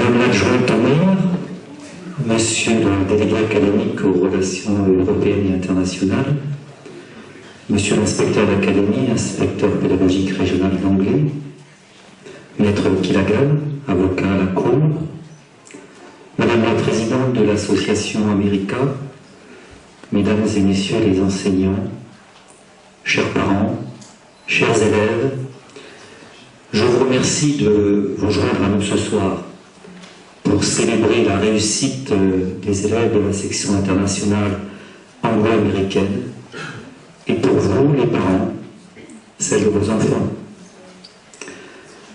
Madame l'adjointe au maire, Monsieur le délégué académique aux relations européennes et internationales, Monsieur l'inspecteur d'académie, inspecteur pédagogique régional d'anglais, Maître Kilagan, avocat à la Cour, Madame la présidente de l'association America, Mesdames et Messieurs les enseignants, chers parents, chers élèves, je vous remercie de vous joindre à nous ce soir pour célébrer la réussite des élèves de la section internationale anglo-américaine et pour vous, les parents, celle de vos enfants.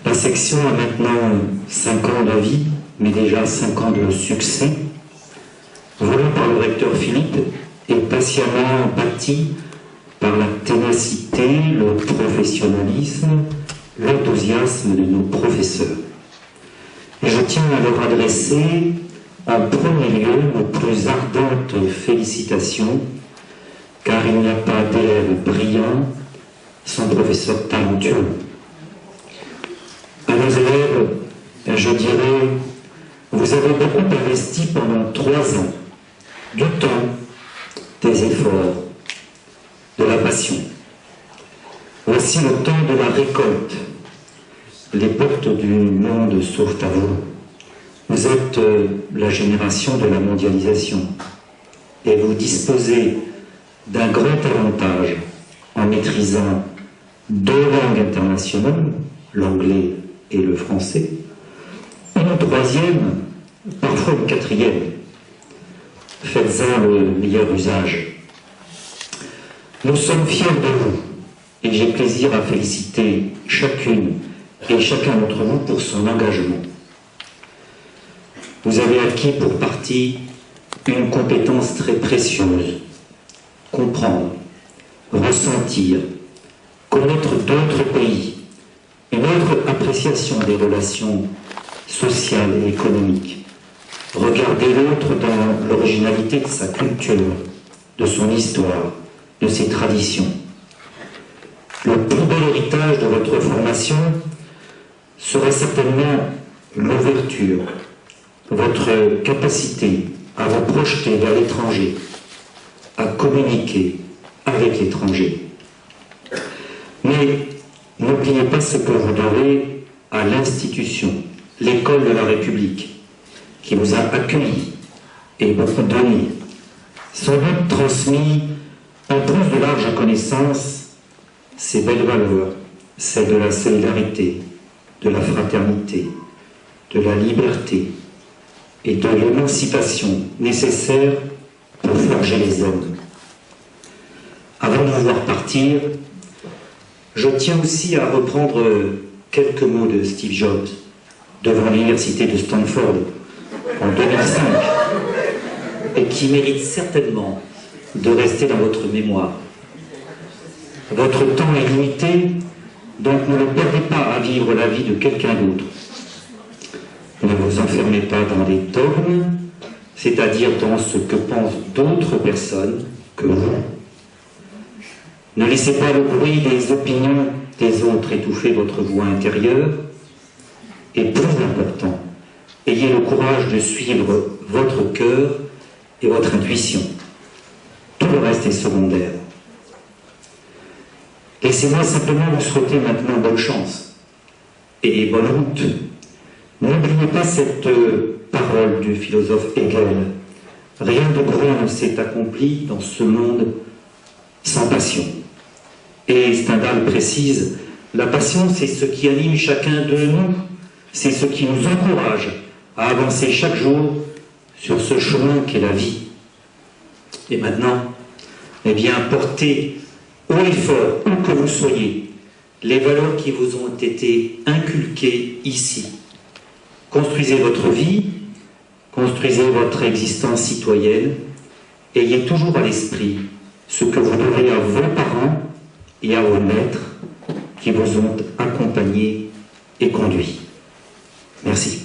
La section a maintenant 5 ans de vie, mais déjà 5 ans de succès, voulu par le recteur Philippe et patiemment bâti par la ténacité, le professionnalisme, l'enthousiasme de nos professeurs. Et je tiens à leur adresser en premier lieu nos plus ardentes félicitations, car il n'y a pas d'élève brillant sans professeur talentueux. À nos élèves, je dirais, vous avez beaucoup investi pendant 3 ans, du temps, des efforts, de la passion. Voici le temps de la récolte. Les portes du monde s'ouvrent à vous. Vous êtes la génération de la mondialisation et vous disposez d'un grand avantage en maîtrisant 2 langues internationales, l'anglais et le français, une 3e, parfois une 4e. Faites-en le meilleur usage. Nous sommes fiers de vous et j'ai plaisir à féliciter chacune et chacun d'entre vous pour son engagement. Vous avez acquis pour partie une compétence très précieuse: comprendre, ressentir, connaître d'autres pays, une autre appréciation des relations sociales et économiques, regarder l'autre dans l'originalité de sa culture, de son histoire, de ses traditions. Le plus bel héritage de votre formation sera certainement l'ouverture, votre capacité à vous projeter vers l'étranger, à communiquer avec l'étranger. Mais n'oubliez pas ce que vous devez à l'institution, l'école de la République, qui vous a accueilli et beaucoup donné, sans doute transmis, en plus de larges connaissances, ces belles valeurs, celles de la solidarité, de la fraternité, de la liberté et de l'émancipation nécessaires pour forger les hommes. Avant de vous voir partir, je tiens aussi à reprendre quelques mots de Steve Jobs devant l'université de Stanford en 2005 et qui méritent certainement de rester dans votre mémoire. Votre temps est limité, donc ne le perdez pas à vivre la vie de quelqu'un d'autre. Ne vous enfermez pas dans des dogmes, c'est-à-dire dans ce que pensent d'autres personnes que vous. Ne laissez pas le bruit des opinions des autres étouffer votre voix intérieure. Et plus important, ayez le courage de suivre votre cœur et votre intuition. Tout le reste est secondaire. Laissez-moi simplement vous souhaiter maintenant bonne chance et bonne route. N'oubliez pas cette parole du philosophe Hegel. Rien de grand ne s'est accompli dans ce monde sans passion. Et Stendhal précise, la passion, c'est ce qui anime chacun de nous, c'est ce qui nous encourage à avancer chaque jour sur ce chemin qu'est la vie. Et maintenant, eh bien, portez haut et fort, où que vous soyez, les valeurs qui vous ont été inculquées ici. Construisez votre vie, construisez votre existence citoyenne, ayez toujours à l'esprit ce que vous devez à vos parents et à vos maîtres qui vous ont accompagnés et conduits. Merci.